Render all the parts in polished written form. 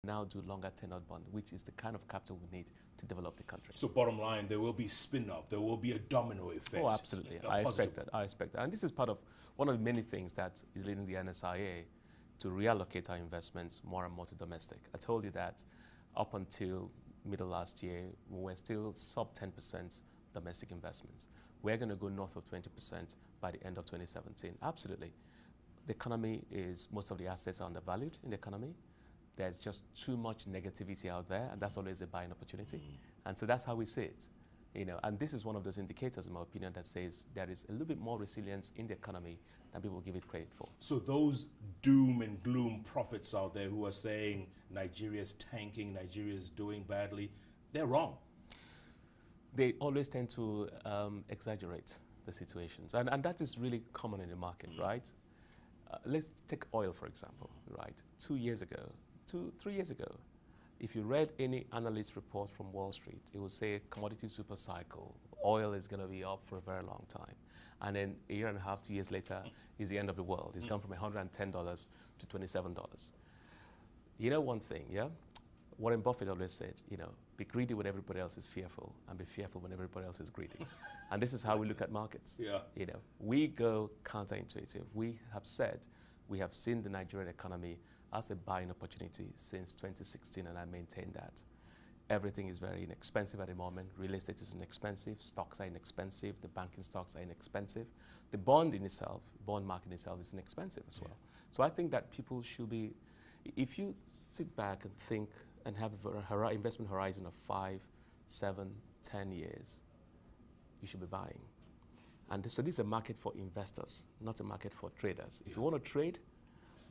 now do longer tenured bond, which is the kind of capital we need to develop the country. So bottom line, there will be spin-off, there will be a domino effect. Oh, absolutely. I expect that. I expect that. And this is part of one of the many things that is leading the NSIA to reallocate our investments more and more to domestic. I told you that up until middle last year, we were still sub 10% domestic investments. We're going to go north of 20% by the end of 2017. Absolutely. The economy is, most of the assets are undervalued in the economy. There's just too much negativity out there, and that's always a buying opportunity. And so that's how we see it. And this is one of those indicators, in my opinion, that says there is a little bit more resilience in the economy than people give it credit for. So those doom and gloom prophets out there who are saying Nigeria's tanking, Nigeria's doing badly, they're wrong. They always tend to exaggerate the situations. And that is really common in the market, right? Let's take oil, for example, right? 3 years ago, if you read any analyst report from Wall Street, it will say commodity super cycle, oil is going to be up for a very long time. And then a year and a half, 2 years later, is the end of the world. It's gone from $110 to $27. You know one thing, yeah? Warren Buffett always said, be greedy when everybody else is fearful, and be fearful when everybody else is greedy. And this is how we look at markets. Yeah. We go counterintuitive. We have said we have seen the Nigerian economy as a buying opportunity since 2016, and I maintain that. Everything is very inexpensive at the moment. Real estate is inexpensive. Stocks are inexpensive. The banking stocks are inexpensive. The bond market itself is inexpensive as well. So I think that people should be, if you sit back and think and have an investment horizon of 5, 7, 10 years, you should be buying. And so this is a market for investors, not a market for traders. If you want to trade,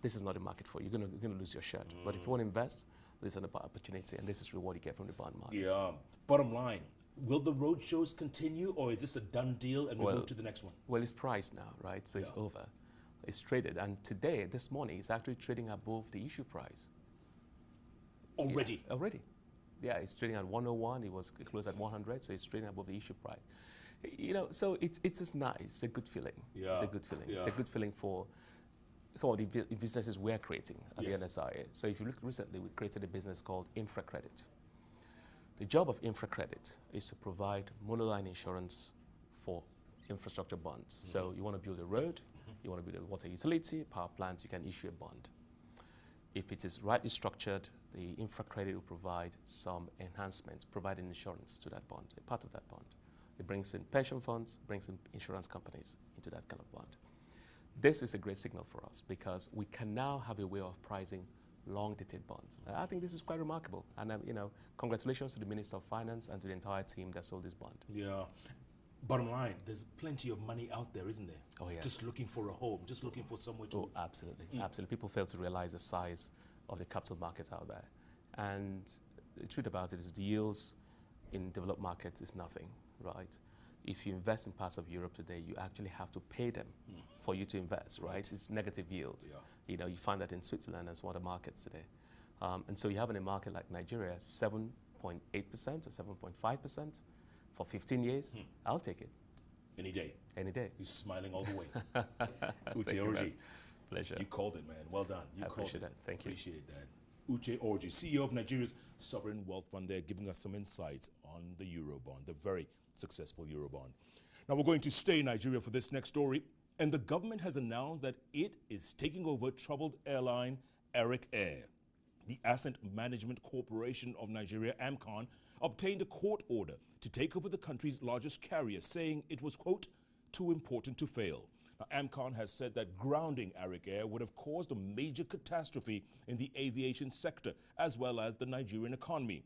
this is not a market for you. You're going to lose your shirt. But if you want to invest, this is an opportunity, and this is reward you get from the bond market. Yeah. Bottom line, will the road shows continue, or is this a done deal and we move to the next one? Well, it's priced now, right? So it's over. It's traded. And today, this morning, it's actually trading above the issue price. Already? Yeah, already. Yeah, it's trading at 101. It closed at 100, so it's trading above the issue price. So it's just nice. It's a good feeling. Yeah. It's a good feeling. Yeah. It's a good feeling for some of the businesses we're creating at the NSIA. So if you look recently, we created a business called InfraCredit. The job of InfraCredit is to provide monoline insurance for infrastructure bonds. So you want to build a road, you want to build a water utility, power plant, you can issue a bond. If it is rightly structured, the InfraCredit will provide some enhancements, providing insurance to that bond, a part of that bond. It brings in pension funds, brings in insurance companies into that kind of bond. This is a great signal for us because we can now have a way of pricing long-dated bonds. I think this is quite remarkable. And, congratulations to the Minister of Finance and to the entire team that sold this bond. Yeah. Bottom line, there's plenty of money out there, isn't there? Oh, yeah. Just looking for a home, just looking for somewhere to... Oh, absolutely. Absolutely. People fail to realize the size of the capital markets out there. And the truth about it is the yields in developed markets is nothing, right? If you invest in parts of Europe today, you actually have to pay them for you to invest, right? It's negative yield. Yeah. You find that in Switzerland and some other markets today. And so you have in a market like Nigeria, 7.8% or 7.5%. For 15 years, I'll take it. Any day. Any day. He's smiling all the way. Uche Orji. Pleasure. You called it, man. Well done. I appreciate that. Thank you. Appreciate that. Uche Orji, CEO of Nigeria's Sovereign Wealth Fund there, giving us some insights on the Eurobond, the very successful Eurobond. Now we're going to stay in Nigeria for this next story. And the government has announced that it is taking over troubled airline Arik Air. The Asset Management Corporation of Nigeria, AMCON, obtained a court order to take over the country's largest carrier, saying it was, quote, too important to fail. Now, AMCON has said that grounding Arik Air would have caused a major catastrophe in the aviation sector, as well as the Nigerian economy.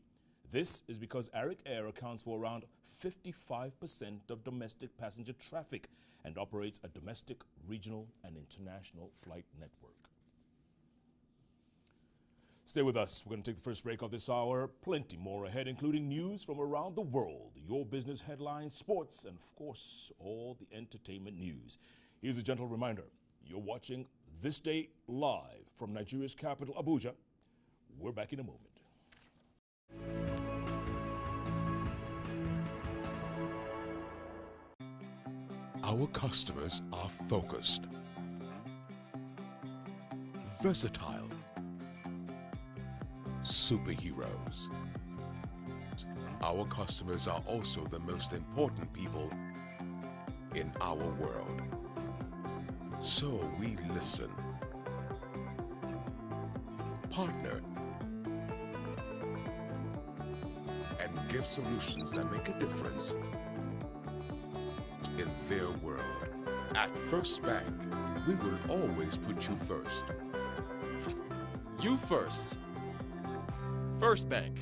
This is because Arik Air accounts for around 55% of domestic passenger traffic and operates a domestic, regional, and international flight network. Stay with us. We're going to take the first break of this hour. Plenty more ahead, including news from around the world, your business headlines, sports, and of course, all the entertainment news. Here's a gentle reminder. You're watching This Day live from Nigeria's capital, Abuja. We're back in a moment. Our customers are focused, versatile, superheroes. Our customers are also the most important people in our world. So we listen, partner, and give solutions that make a difference in their world. At First Bank, we will always put you first. You first. First Bank.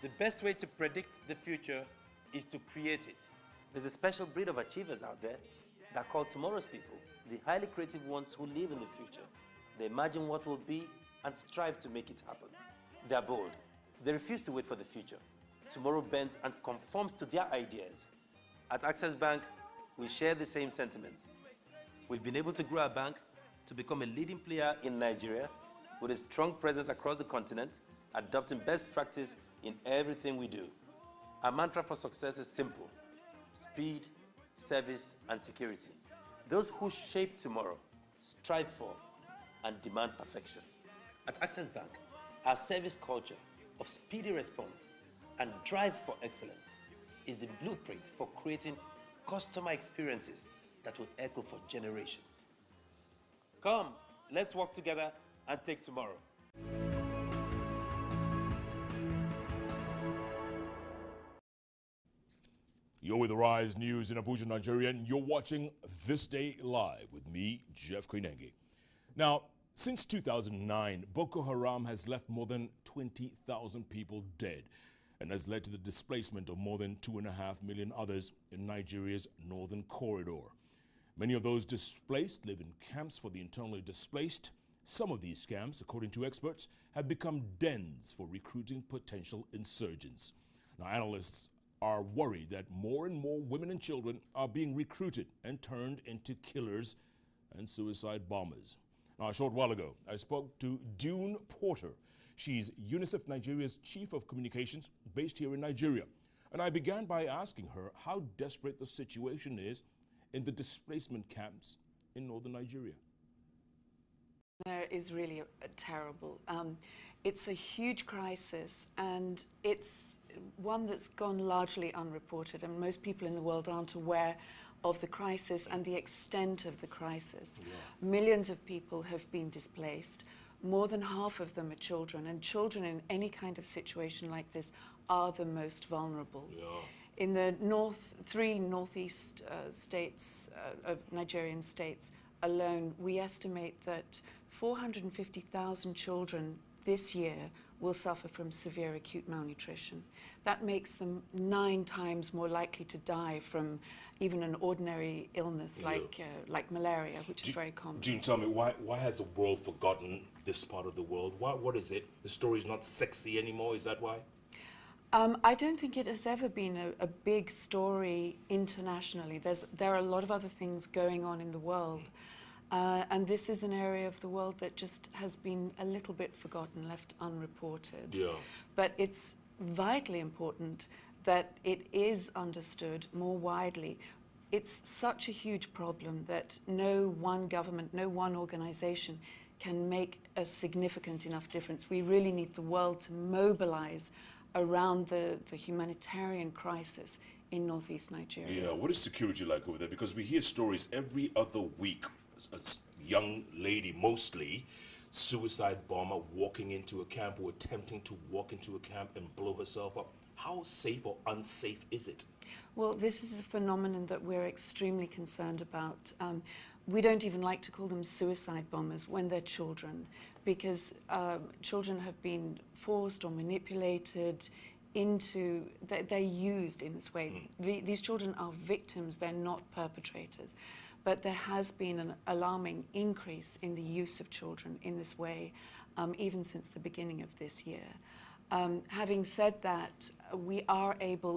The best way to predict the future is to create it. There's a special breed of achievers out there that are called tomorrow's people, the highly creative ones who live in the future. They imagine what will be and strive to make it happen. They are bold. They refuse to wait for the future. Tomorrow bends and conforms to their ideas. At Access Bank, we share the same sentiments. We've been able to grow our bank to become a leading player in Nigeria with a strong presence across the continent, adopting best practice in everything we do. Our mantra for success is simple: speed, service, and security. Those who shape tomorrow, strive for, and demand perfection. At Access Bank, our service culture of speedy response and drive for excellence is the blueprint for creating customer experiences that will echo for generations. Come, let's work together and take tomorrow. You're with the Rise News in Abuja, Nigeria, and you're watching This Day Live with me, Jeff Koinange. Now, since 2009, Boko Haram has left more than 20,000 people dead and has led to the displacement of more than 2.5 million others in Nigeria's northern corridor. Many of those displaced live in camps for the internally displaced. Some of these camps, according to experts, have become dens for recruiting potential insurgents. Now, analysts are worried that more and more women and children are being recruited and turned into killers and suicide bombers. Now, a short while ago, I spoke to Dune Porter. She's UNICEF Nigeria's Chief of Communications based here in Nigeria. And I began by asking her how desperate the situation is in the displacement camps in northern Nigeria. There is really terrible. It's a huge crisis, and it's one that's gone largely unreported, and most people in the world aren't aware of the crisis and the extent of the crisis. Yeah. Millions of people have been displaced. More than half of them are children, and children in any kind of situation like this are the most vulnerable. Yeah. In the three northeast states of Nigerian states alone, we estimate that 450,000 children this year will suffer from severe acute malnutrition. That makes them 9 times more likely to die from even an ordinary illness like malaria, which is very common. Jean, tell me, why has the world forgotten this part of the world? What is it? The story's not sexy anymore, is that why? I don't think it has ever been a big story internationally. There are a lot of other things going on in the world. And this is an area of the world that just has been a little bit forgotten, left unreported. Yeah. But it's vitally important that it is understood more widely. It's such a huge problem that no one government, no one organization can make a significant enough difference. We really need the world to mobilize around the humanitarian crisis in northeast Nigeria. Yeah, what is security like over there? Because we hear stories every other week. A young lady, mostly, suicide bomber walking into a camp or attempting to walk into a camp and blow herself up. How safe or unsafe is it? Well, this is a phenomenon that we're extremely concerned about. We don't even like to call them suicide bombers when they're children, because children have been forced or manipulated into, they're used in this way. These children are victims, they're not perpetrators. But there has been an alarming increase in the use of children in this way, even since the beginning of this year. Having said that,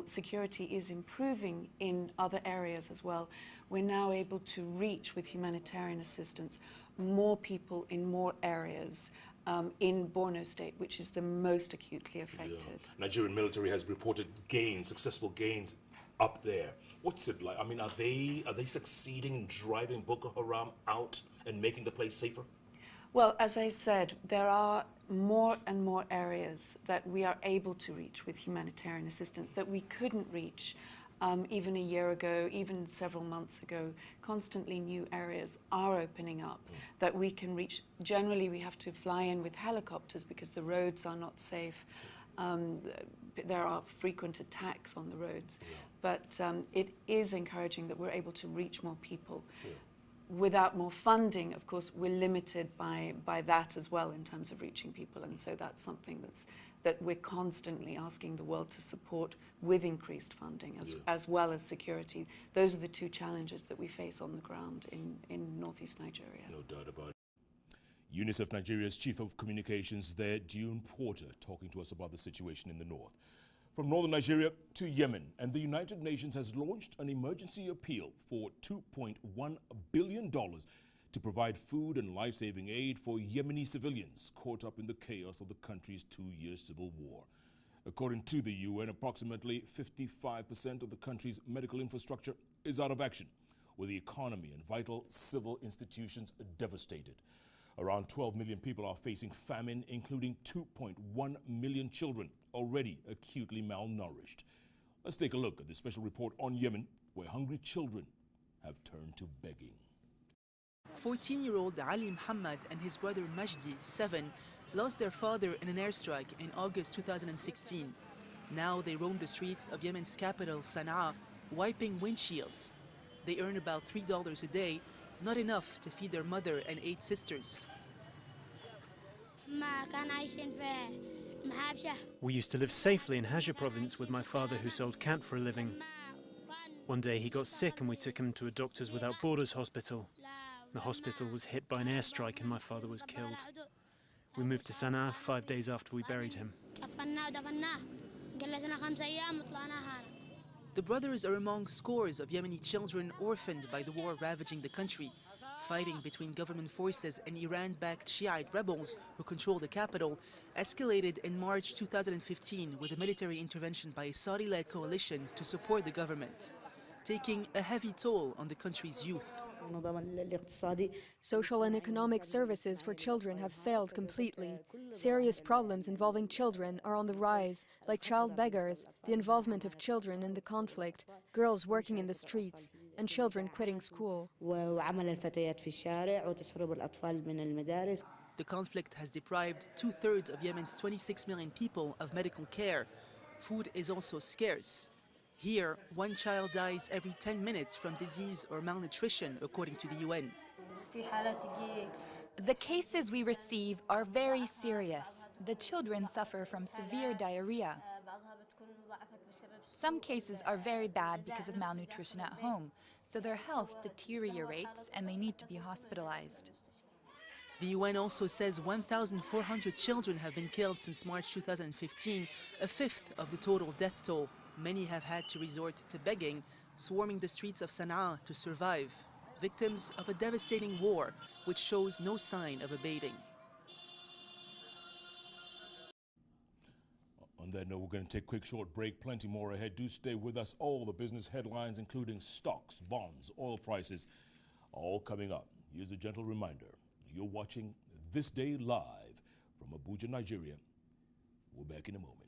security is improving in other areas as well. We're now able to reach, with humanitarian assistance, more people in more areas in Borno State, which is the most acutely affected. Yeah. Nigerian military has reported successful gains up there. What's it like? I mean, are they succeeding in driving Boko Haram out and making the place safer? Well, as I said, there are more and more areas that we are able to reach with humanitarian assistance that we couldn't reach even a year ago, even several months ago. Constantly new areas are opening up that we can reach. Generally, we have to fly in with helicopters because the roads are not safe. There are frequent attacks on the roads. But it is encouraging that we're able to reach more people. Without more funding, of course, we're limited by that as well in terms of reaching people. And so that's something that we're constantly asking the world to support with increased funding as well as security. Those are the two challenges that we face on the ground in northeast Nigeria. No doubt about it. UNICEF Nigeria's Chief of Communications there, June Porter, talking to us about the situation in the north. From northern Nigeria to Yemen, and the United Nations has launched an emergency appeal for $2.1 billion to provide food and life-saving aid for Yemeni civilians caught up in the chaos of the country's two-year civil war. According to the UN, approximately 55% of the country's medical infrastructure is out of action, with the economy and vital civil institutions devastated. Around 12 million people are facing famine, including 2.1 million children already acutely malnourished. Let's take a look at this special report on Yemen, where hungry children have turned to begging. 14-year-old Ali Muhammad and his brother Majdi, 7, lost their father in an airstrike in August 2016. Now they roam the streets of Yemen's capital, Sana'a, wiping windshields. They earn about $3 a day, not enough to feed their mother and 8 sisters. We used to live safely in Hajar province with my father, who sold cant for a living. One day he got sick and we took him to a Doctors Without Borders hospital. The hospital was hit by an airstrike and my father was killed. We moved to Sana'a 5 days after we buried him. The brothers are among scores of Yemeni children orphaned by the war ravaging the country. Fighting between government forces and Iran-backed Shiite rebels who control the capital escalated in March 2015 with a military intervention by a Saudi-led coalition to support the government, taking a heavy toll on the country's youth. Social and economic services for children have failed completely. Serious problems involving children are on the rise, like child beggars, the involvement of children in the conflict, girls working in the streets, and children quitting school. The conflict has deprived 2/3 of Yemen's 26 million people of medical care. Food is also scarce. Here, one child dies every 10 minutes from disease or malnutrition, according to the UN. The cases we receive are very serious. The children suffer from severe diarrhea. Some cases are very bad because of malnutrition at home, so their health deteriorates and they need to be hospitalized. The UN also says 1,400 children have been killed since March 2015, a fifth of the total death toll. Many have had to resort to begging, swarming the streets of Sana'a to survive, victims of a devastating war which shows no sign of abating. On that note, we're going to take a quick short break. Plenty more ahead. Do stay with us. All the business headlines, including stocks, bonds, oil prices, all coming up. Here's a gentle reminder. You're watching This Day live from Abuja, Nigeria. We're back in a moment.